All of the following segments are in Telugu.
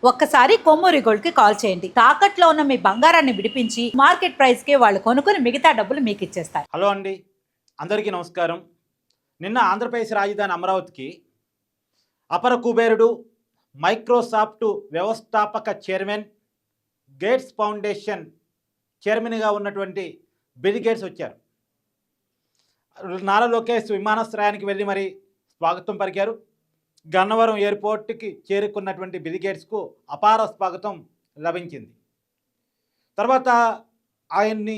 ఒక్కసారి కొమ్మూరి గోల్డ్ కి కాల్ చేయండి. తాకట్లో ఉన్న మీ బంగారాన్ని విడిపించి మార్కెట్ ప్రైస్ కి వాళ్ళు కొనుక్కుని మిగతా డబ్బులు మీకు ఇచ్చేస్తారు. హలో అండి, అందరికీ నమస్కారం. నిన్న ఆంధ్రప్రదేశ్ రాజధాని అమరావతికి అపర కుబేరుడు, మైక్రోసాఫ్ట్ వ్యవస్థాపక చైర్మన్, గేట్స్ ఫౌండేషన్ చైర్మన్గా ఉన్నటువంటి బిల్ గేట్స్ వచ్చారు. నారా లోకేష్ విమానాశ్రయానికి వెళ్ళి మరి స్వాగతం పలికారు. గన్నవరం ఎయిర్పోర్ట్కి చేరుకున్నటువంటి బిల్ గేట్స్కు అపార స్వాగతం లభించింది. తర్వాత ఆయన్ని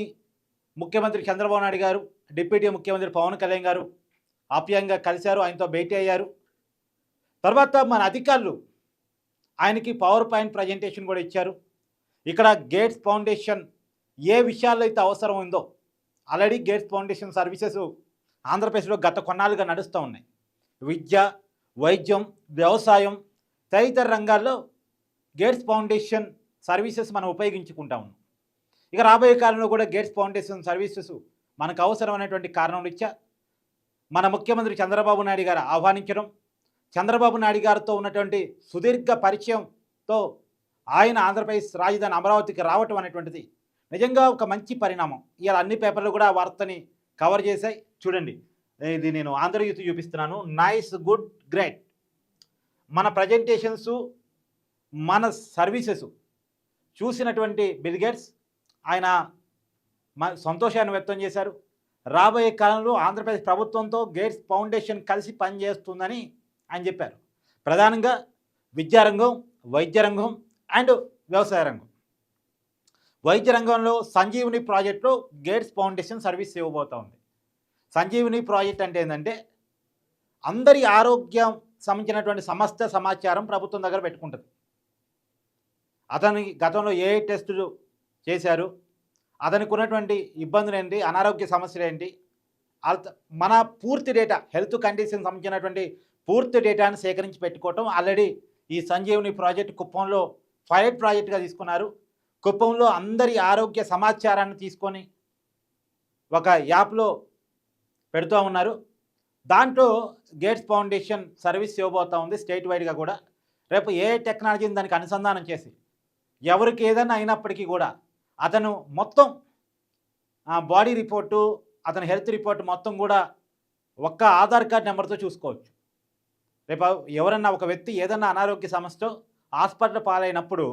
ముఖ్యమంత్రి చంద్రబాబు నాయుడు గారు, డిప్యూటీ ముఖ్యమంత్రి పవన్ కళ్యాణ్ గారు ఆప్యాయంగా కలిశారు, ఆయనతో భేటీ అయ్యారు. తర్వాత మన అధికారులు ఆయనకి పవర్ పాయింట్ ప్రజెంటేషన్ కూడా ఇచ్చారు. ఇక్కడ గేట్స్ ఫౌండేషన్ ఏ విషయాల్లో అయితే అవసరం ఉందో, ఆల్రెడీ గేట్స్ ఫౌండేషన్ సర్వీసెస్ ఆంధ్రప్రదేశ్లో గత కొన్నాళ్ళుగా నడుస్తూ ఉన్నాయి. విద్య, వైద్యం, వ్యవసాయం తదితర రంగాల్లో గేట్స్ ఫౌండేషన్ సర్వీసెస్ మనం ఉపయోగించుకుంటా ఉన్నాం. ఇక రాబోయే కాలంలో కూడా గేట్స్ ఫౌండేషన్ సర్వీసెస్ మనకు అవసరమైనటువంటి కారణం రీత్యా మన ముఖ్యమంత్రి చంద్రబాబు నాయుడు గారు ఆహ్వానించడం, చంద్రబాబు నాయుడు గారితో ఉన్నటువంటి సుదీర్ఘ పరిచయంతో ఆయన ఆంధ్రప్రదేశ్ రాజధాని అమరావతికి రావటం అనేటువంటిది నిజంగా ఒక మంచి పరిణామం. ఇలా అన్ని పేపర్లు కూడా ఆ వార్తని కవర్ చేశాయి. చూడండి, ఇది నేను ఆంధ్రజ్యోతి చూపిస్తున్నాను. Nice, good, great. మన ప్రజెంటేషన్స్, మన సర్వీసెస్ చూసినటువంటి బిల్ గేట్స్ ఆయన సంతోషాన్ని వ్యక్తం చేశారు. రాబోయే కాలంలో ఆంధ్రప్రదేశ్ ప్రభుత్వంతో గేట్స్ ఫౌండేషన్ కలిసి పనిచేస్తుందని ఆయన చెప్పారు. ప్రధానంగా విద్యారంగం, వైద్య రంగం అండ్ వ్యవసాయ రంగం. వైద్య రంగంలో సంజీవని ప్రాజెక్టులో గేట్స్ ఫౌండేషన్ సర్వీస్ ఇవ్వబోతూ ఉంది. సంజీవని ప్రాజెక్ట్ అంటే ఏంటంటే అందరి ఆరోగ్యం సంబంధించినటువంటి సమస్త సమాచారం ప్రభుత్వం దగ్గర పెట్టుకుంటుంది. అతనికి గతంలో ఏ టెస్టులు చేశారు, అతనికి ఉన్నటువంటి ఇబ్బందులు ఏంటి, అనారోగ్య సమస్యలు ఏంటి, మన పూర్తి డేటా, హెల్త్ కండిషన్ సంబంధించినటువంటి పూర్తి డేటాను సేకరించి పెట్టుకోవటం ఆల్రెడీ ఈ సంజీవని ప్రాజెక్ట్ కుప్పంలో పైలట్ ప్రాజెక్ట్గా తీసుకున్నారు. కుప్పంలో అందరి ఆరోగ్య సమాచారాన్ని తీసుకొని ఒక యాప్లో పెడుతూ ఉన్నారు. దాంట్లో గేట్స్ ఫౌండేషన్ సర్వీస్ ఇవ్వబోతూ ఉంది స్టేట్ వైడ్గా కూడా. రేపు ఏ టెక్నాలజీని దానికి అనుసంధానం చేసి ఎవరికి ఏదైనా అయినప్పటికీ కూడా అతను మొత్తం బాడీ రిపోర్టు, అతని హెల్త్ రిపోర్ట్ మొత్తం కూడా ఒక్క ఆధార్ కార్డ్ నెంబర్తో చూసుకోవచ్చు. రేపు ఎవరన్నా ఒక వ్యక్తి ఏదన్నా అనారోగ్య సమస్యతో హాస్పిటల్ పాలైనప్పుడు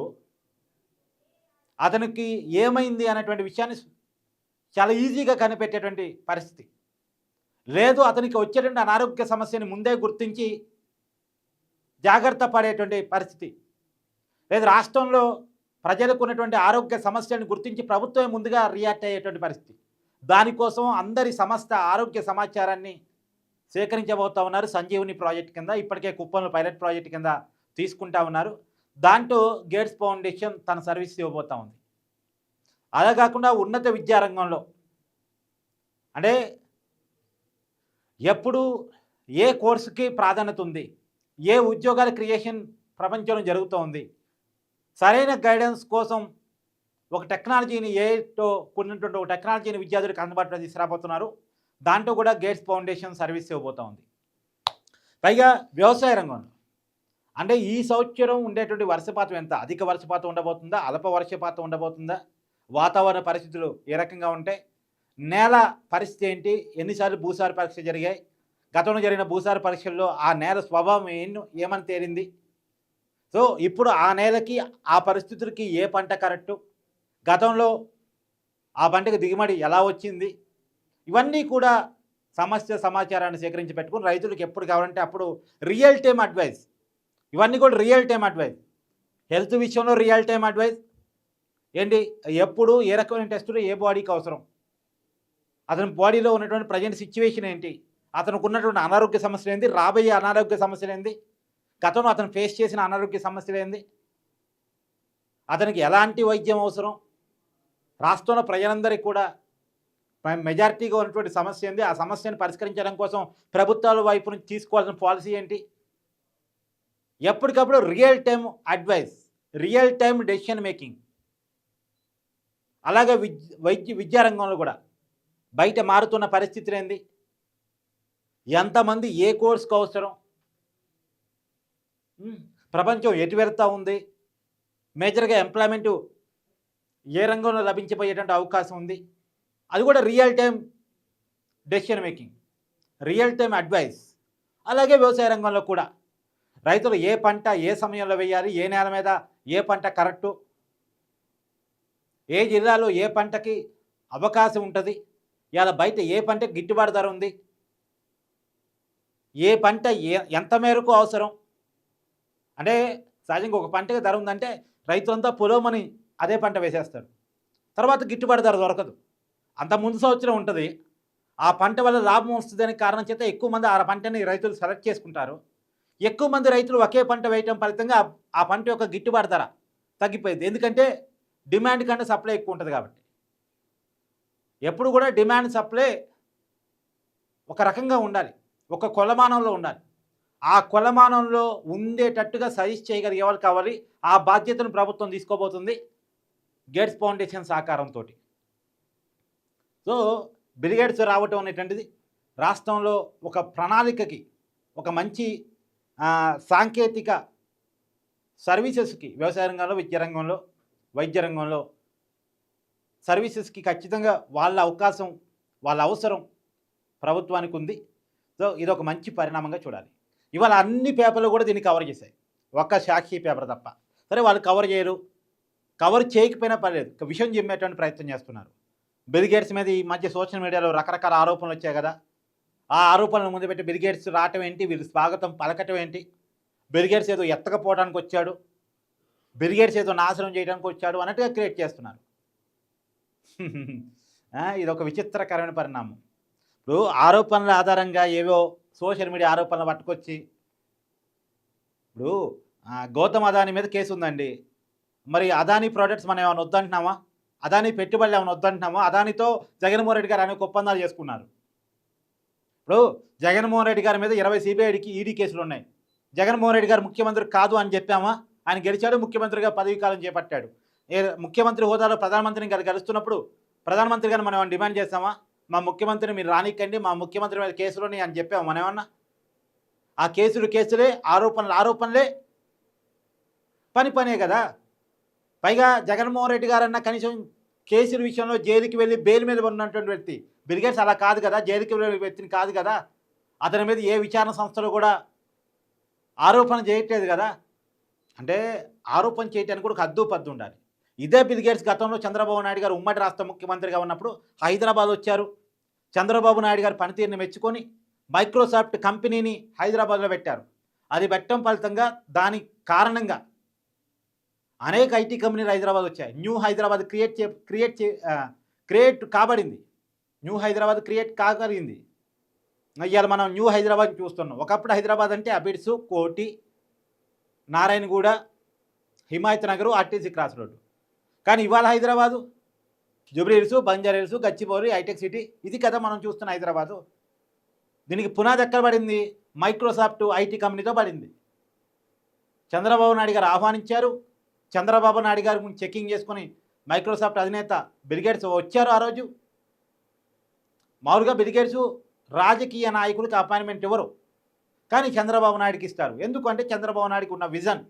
అతనికి ఏమైంది అనేటువంటి విషయాన్ని చాలా ఈజీగా కనిపెట్టేటువంటి పరిస్థితి. లేదు, అతనికి వచ్చేటువంటి అనారోగ్య సమస్యని ముందే గుర్తించి జాగ్రత్త పడేటువంటి పరిస్థితి. లేదు, రాష్ట్రంలో ప్రజలకు ఉన్నటువంటి ఆరోగ్య సమస్యలను గుర్తించి ప్రభుత్వమే ముందుగా రియాక్ట్ అయ్యేటువంటి పరిస్థితి. దానికోసం అందరి సమస్త ఆరోగ్య సమాచారాన్ని సేకరించబోతూ ఉన్నారు సంజీవని ప్రాజెక్ట్ కింద. ఇప్పటికే కుప్పంలో పైలట్ ప్రాజెక్ట్ కింద తీసుకుంటా ఉన్నారు. దాంట్లో గేట్స్ ఫౌండేషన్ తన సర్వీస్ ఇవ్వబోతూ ఉంది. అలా కాకుండా ఉన్నత విద్యారంగంలో అంటే ఎప్పుడు ఏ కోర్సుకి ప్రాధాన్యత ఉంది, ఏ ఉద్యోగాల క్రియేషన్ ప్రపంచంలో జరుగుతూ ఉంది, సరైన గైడెన్స్ కోసం ఒక టెక్నాలజీని, ఏతో కూడినటువంటి ఒక టెక్నాలజీని విద్యార్థులకు అందుబాటులో తీసుకురాబోతున్నారు. దాంట్లో కూడా గేట్స్ ఫౌండేషన్ సర్వీస్ ఇవ్వబోతూ ఉంది. పైగా వ్యవసాయ రంగంలో అంటే ఈ సంవత్సరం ఉండేటువంటి వర్షపాతం ఎంత, అధిక వర్షపాతం ఉండబోతుందా, అల్ప వర్షపాతం ఉండబోతుందా, వాతావరణ పరిస్థితులు ఏ రకంగా ఉంటాయి, నేల పరిస్థితి ఏంటి, ఎన్నిసార్లు భూసార పరీక్ష జరిగాయి, గతంలో జరిగిన భూసార పరీక్షల్లో ఆ నేల స్వభావం ఏమని తేలింది, సో ఇప్పుడు ఆ నేలకి ఆ పరిస్థితులకి ఏ పంట కరెక్టు, గతంలో ఆ పంటకు దిగుబడి ఎలా వచ్చింది, ఇవన్నీ కూడా సమస్య సమాచారాన్ని సేకరించి పెట్టుకుని రైతులకు ఎప్పుడు కావాలంటే అప్పుడు రియల్ టైం అడ్వైస్, ఇవన్నీ కూడా రియల్ టైం అడ్వైస్. హెల్త్ విషయంలో రియల్ టైం అడ్వైస్ ఏంటి, ఎప్పుడు ఏ రకమైన టెస్టులు ఏ బాడీకి అవసరం, అతని బాడీలో ఉన్నటువంటి ప్రజెంట్ సిచ్యువేషన్ ఏంటి, అతనికి ఉన్నటువంటి అనారోగ్య సమస్యలు ఏంటి, రాబోయే అనారోగ్య సమస్యలు ఏంటి, గతంలో అతను ఫేస్ చేసిన అనారోగ్య సమస్యలు ఏంటి, అతనికి ఎలాంటి వైద్యం అవసరం, రాష్ట్రంలో ప్రజలందరికీ కూడా మెజారిటీగా ఉన్నటువంటి సమస్య ఏంటి, ఆ సమస్యను పరిష్కరించడం కోసం ప్రభుత్వాల వైపు నుంచి తీసుకోవాల్సిన పాలసీ ఏంటి, ఎప్పటికప్పుడు real time advice, real time decision making. అలాగే విద్యారంగంలో కూడా బయట మారుతున్న పరిస్థితులు ఏంది, ఎంతమంది ఏ కోర్సుకు అవసరం, ప్రపంచం ఎటు వెళ్తూ ఉంది, మేజర్గా ఎంప్లాయ్మెంటు ఏ రంగంలో లభించబోయేటువంటి అవకాశం ఉంది, అది కూడా real time decision making, real time advice. అలాగే వ్యవసాయ రంగంలో కూడా రైతులు ఏ పంట ఏ సమయంలో వేయాలి, ఏ నేల మీద ఏ పంట కరెక్టు, ఏ జిల్లాలో ఏ పంటకి అవకాశం ఉంటుంది, ఇలా బయట ఏ పంటకి గిట్టుబాటు ధర ఉంది, ఏ పంట ఎంత మేరకు అవసరం. అంటే సహజంగా ఒక పంటకి ధర ఉందంటే రైతులంతా పొలమని అదే పంట వేసేస్తారు, తర్వాత గిట్టుబాటు ధర దొరకదు. అంత ముందు సంవత్సరం ఉంటుంది, ఆ పంట వల్ల లాభం వస్తుందనే కారణం చేత ఎక్కువ మంది ఆ పంటని రైతులు సెలెక్ట్ చేసుకుంటారు. ఎక్కువ మంది రైతులు ఒకే పంట వేయటం ఫలితంగా ఆ పంట యొక్క గిట్టుబాటు ధర తగ్గిపోయింది. ఎందుకంటే డిమాండ్ కంటే సప్లై ఎక్కువ ఉంటుంది కాబట్టి. ఎప్పుడు కూడా డిమాండ్ సప్లై ఒక రకంగా ఉండాలి, ఒక కొలమానంలో ఉండాలి. ఆ కొలమానంలో ఉండేటట్టుగా సజెస్ట్ చేయగలిగే వాళ్ళు కావాలి. ఆ బాధ్యతను ప్రభుత్వం తీసుకోబోతుంది గేట్స్ ఫౌండేషన్ సహకారంతో. సో బిల్ గేట్స్ రావటం అనేటువంటిది రాష్ట్రంలో ఒక ప్రణాళికకి, ఒక మంచి సాంకేతిక సర్వీసెస్కి, వ్యవసాయ రంగంలో, విద్యా రంగంలో, వైద్య రంగంలో సర్వీసెస్కి ఖచ్చితంగా వాళ్ళ అవకాశం, వాళ్ళ అవసరం ప్రభుత్వానికి ఉంది. సో ఇది ఒక మంచి పరిణామంగా చూడాలి. ఇవాళ అన్ని పేపర్లు కూడా దీన్ని కవర్ చేశాయి, ఒక్క సాక్షి పేపర్ తప్ప. సరే వాళ్ళు కవర్ చేయరు, కవర్ చేయకపోయినా పర్లేదు, విషయం చెప్పేటువంటి ప్రయత్నం చేస్తున్నారు. బిల్ గేట్స్ మీద ఈ మధ్య సోషల్ మీడియాలో రకరకాల ఆరోపణలు వచ్చాయి కదా. ఆ ఆరోపణలు ముందు పెట్టి బిల్ గేట్స్ రావటం ఏంటి, వీళ్ళు స్వాగతం పలకటం ఏంటి, బిల్ గేట్స్ ఏదో ఎత్తకపోవడానికి వచ్చాడు, బిల్ గేట్స్ ఏదో నాశనం చేయడానికి వచ్చాడు అన్నట్టుగా క్రియేట్ చేస్తున్నారు. ఇది ఒక విచిత్రకరమైన పరిణామం. ఇప్పుడు ఆరోపణల ఆధారంగా ఏవో సోషల్ మీడియా ఆరోపణలు పట్టుకొచ్చి, ఇప్పుడు గౌతమ్ అదానీ మీద కేసు ఉందండి, మరి అదానీ ప్రోడక్ట్స్ మనం ఏమైనా వద్దంటున్నామా, అదానీ పెట్టుబడులు ఏమైనా వద్దంటున్నామా, అదానీతో జగన్మోహన్ రెడ్డి గారు అనేక ఒప్పందాలు చేసుకున్నారు. ఇప్పుడు జగన్మోహన్ రెడ్డి గారి మీద 20 సిబిఐడికి ఈడీ కేసులు ఉన్నాయి. జగన్మోహన్ రెడ్డి గారు ముఖ్యమంత్రి కాదు అని చెప్పామా, ఆయన గెలిచాడు, ముఖ్యమంత్రిగా పదవీకాలం చేపట్టాడు. ముఖ్యమంత్రి హోదాలో ప్రధానమంత్రిని గారు గెలుస్తున్నప్పుడు ప్రధానమంత్రి గారిని మనం ఏమైనా డిమాండ్ చేస్తామా, మా ముఖ్యమంత్రిని మీరు రానికండి, మా ముఖ్యమంత్రి మీద కేసులోని అని చెప్పాము మనం ఏమన్నా. ఆ కేసులే, ఆరోపణలే పనే కదా. పైగా జగన్మోహన్ రెడ్డి గారన్నా కనీసం కేసుల విషయంలో జైలుకి వెళ్ళి బెయిల్ మీద ఉన్నటువంటి వ్యక్తి. బిల్ గేట్స్ అలా కాదు కదా, జైలుకి వెళ్ళే వ్యక్తిని కాదు కదా, అతని మీద ఏ విచారణ సంస్థలు కూడా ఆరోపణ చేయట్లేదు కదా. అంటే ఆరోపణ చేయటానికి కూడా ఒక హద్దు పద్దు ఉండాలి. ఇదే బిల్ గేట్స్ గతంలో చంద్రబాబు నాయుడు గారు ఉమ్మడి రాష్ట్ర ముఖ్యమంత్రిగా ఉన్నప్పుడు హైదరాబాద్ వచ్చారు. చంద్రబాబు నాయుడు గారి పనితీరుని మెచ్చుకొని మైక్రోసాఫ్ట్ కంపెనీని హైదరాబాద్లో పెట్టారు. అది పెట్టడం ఫలితంగా దాని కారణంగా అనేక ఐటీ కంపెనీలు హైదరాబాద్ వచ్చాయి. న్యూ హైదరాబాద్ క్రియేట్ కాబడింది. న్యూ హైదరాబాద్ క్రియేట్ కాగలిగింది. ఇవాళ మనం న్యూ హైదరాబాద్ చూస్తున్నాం. ఒకప్పుడు హైదరాబాద్ అంటే Abids, Koti, Narayanguda, Himayat Nagar, RTC cross road. కానీ ఇవాళ Hyderabad Jubilee Hills, Banjara Hills, Gachibowli, hitech city, ఇది కదా మనం చూస్తున్న హైదరాబాదు. దీనికి పునాది ఎక్కడ పడింది, మైక్రోసాఫ్ట్ ఐటీ కంపెనీతో పడింది. చంద్రబాబు నాయుడు గారు ఆహ్వానించారు. చంద్రబాబు నాయుడు గారి గురించి చెకింగ్ చేసుకొని మైక్రోసాఫ్ట్ అధినేత బిల్ గేట్స్ వచ్చారు ఆ రోజు. మామూలుగా బిల్ గేట్స్ రాజకీయ నాయకులకు అపాయింట్మెంట్ ఇవ్వరు, కానీ చంద్రబాబు నాయుడుకి ఇస్తారు. ఎందుకంటే చంద్రబాబు నాయుడుకి ఉన్న విజన్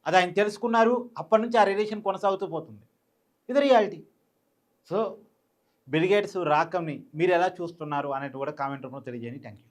అది ఆయన తెలుసుకున్నారు. అప్పటి నుంచి ఆ రిలేషన్ కొనసాగుతూ పోతుంది. ఇది రియాలిటీ. సో బిల్ గేట్స్ రాకని మీరు ఎలా చూస్తున్నారు అనేది కూడా కామెంట్ రూపంలో తెలియజేయండి. Thank you.